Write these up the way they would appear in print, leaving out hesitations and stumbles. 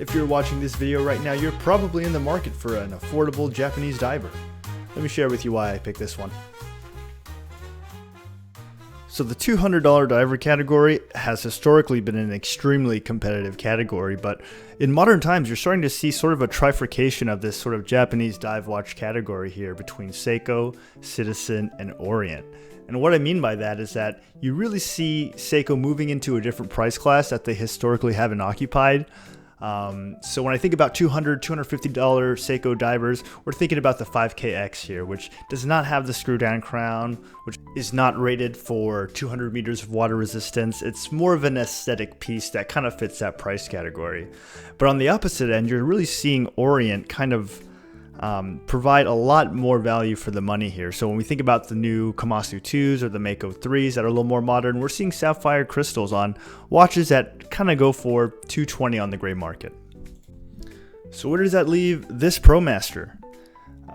If you're watching this video right now, you're probably in the market for an affordable Japanese diver. Let me share with you why I picked this one. So the $200 diver category has historically been an extremely competitive category, but in modern times you're starting to see sort of a trifurcation of this sort of Japanese dive watch category here between Seiko, Citizen, and Orient. And what I mean by that is that you really see Seiko moving into a different price class that they historically haven't occupied. So when I think about $200, $250 Seiko divers, we're thinking about the 5KX here, which does not have the screw down crown, which is not rated for 200 meters of water resistance. It's more of an aesthetic piece that kind of fits that price category. But on the opposite end, you're really seeing Orient kind of provide a lot more value for the money here. So when we think about the new Komatsu 2s or the Mako 3s that are a little more modern, we're seeing sapphire crystals on watches that kind of go for $220 on the gray market. So where does that leave this Promaster?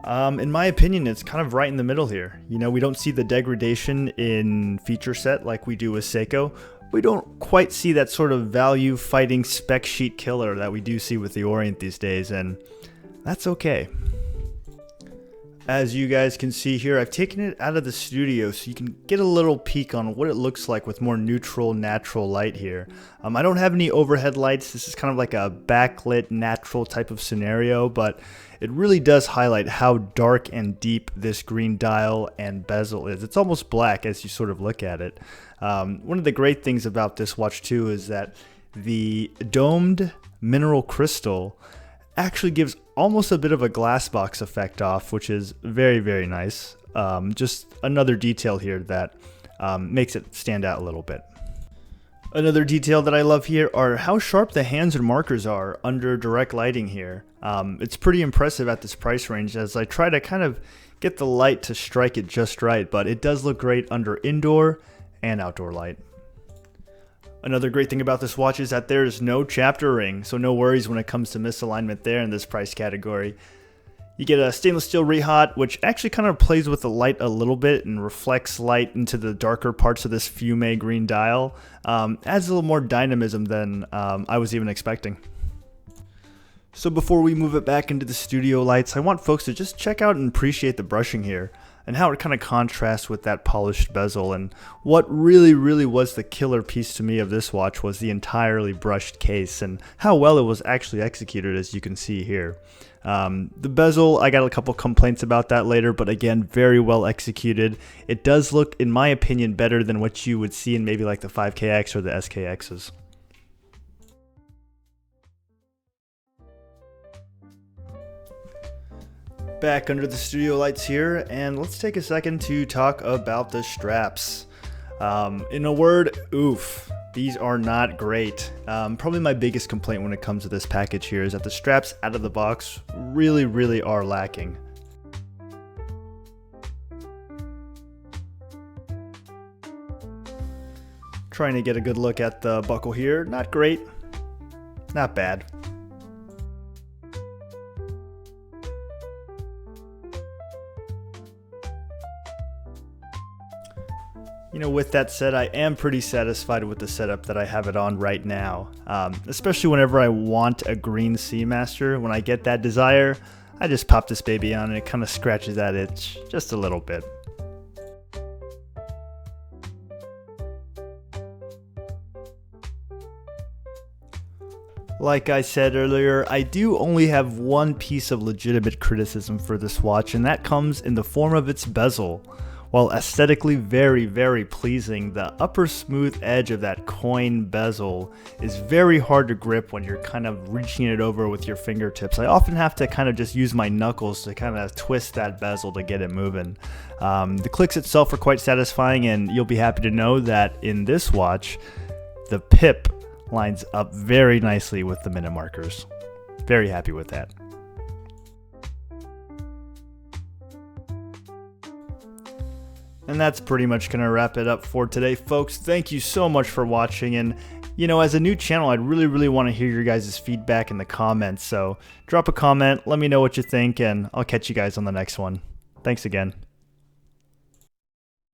In my opinion, it's kind of right in the middle here. You know, we don't see the degradation in feature set like we do with Seiko. We don't quite see that sort of value fighting spec sheet killer that we do see with the Orient these days, and that's okay. As you guys can see here, I've taken it out of the studio so you can get a little peek on what it looks like with more neutral, natural light here. I don't have any overhead lights. This is kind of like a backlit, natural type of scenario, but it really does highlight how dark and deep this green dial and bezel is. It's almost black as you sort of look at it. One of the great things about this watch too is that the domed mineral crystal actually gives almost a bit of a glass box effect off, which is very, very nice. Just another detail here that makes it stand out a little bit. Another detail that I love here are how sharp the hands and markers are under direct lighting here. It's pretty impressive at this price range as I try to kind of get the light to strike it just right, but it does look great under indoor and outdoor light. Another great thing about this watch is that there is no chapter ring, so no worries when it comes to misalignment there in this price category. You get a stainless steel rehot, which actually kind of plays with the light a little bit and reflects light into the darker parts of this fume green dial. Adds a little more dynamism than I was even expecting. So before we move it back into the studio lights, I want folks to just check out and appreciate the brushing here and how it kind of contrasts with that polished bezel. And what really was the killer piece to me of this watch was the entirely brushed case and how well it was actually executed, as you can see here. The bezel, I got a couple complaints about that later, but again, very well executed. It does look, in my opinion, better than what you would see in maybe like the 5KX or the SKXs. Back under the studio lights here, and let's take a second to talk about the straps. In a word, oof. These are not great. Probably my biggest complaint when it comes to this package here is that the straps out of the box really are lacking. Trying to get a good look at the buckle here. Not great. Not bad. You know, with that said, I am pretty satisfied with the setup that I have it on right now. Especially whenever I want a green Seamaster. When I get that desire, I just pop this baby on and it kind of scratches that itch just a little bit. Like I said earlier, I do only have one piece of legitimate criticism for this watch, and that comes in the form of its bezel. While aesthetically very pleasing, the upper smooth edge of that coin bezel is very hard to grip when you're kind of reaching it over with your fingertips. I often have to kind of just use my knuckles to kind of twist that bezel to get it moving. The clicks itself are quite satisfying, and you'll be happy to know that in this watch, the pip lines up very nicely with the minute markers. Very happy with that. And that's pretty much going to wrap it up for today, folks. Thank you so much for watching. And, you know, as a new channel, I'd really want to hear your guys' feedback in the comments. So drop a comment, let me know what you think, and I'll catch you guys on the next one. Thanks again.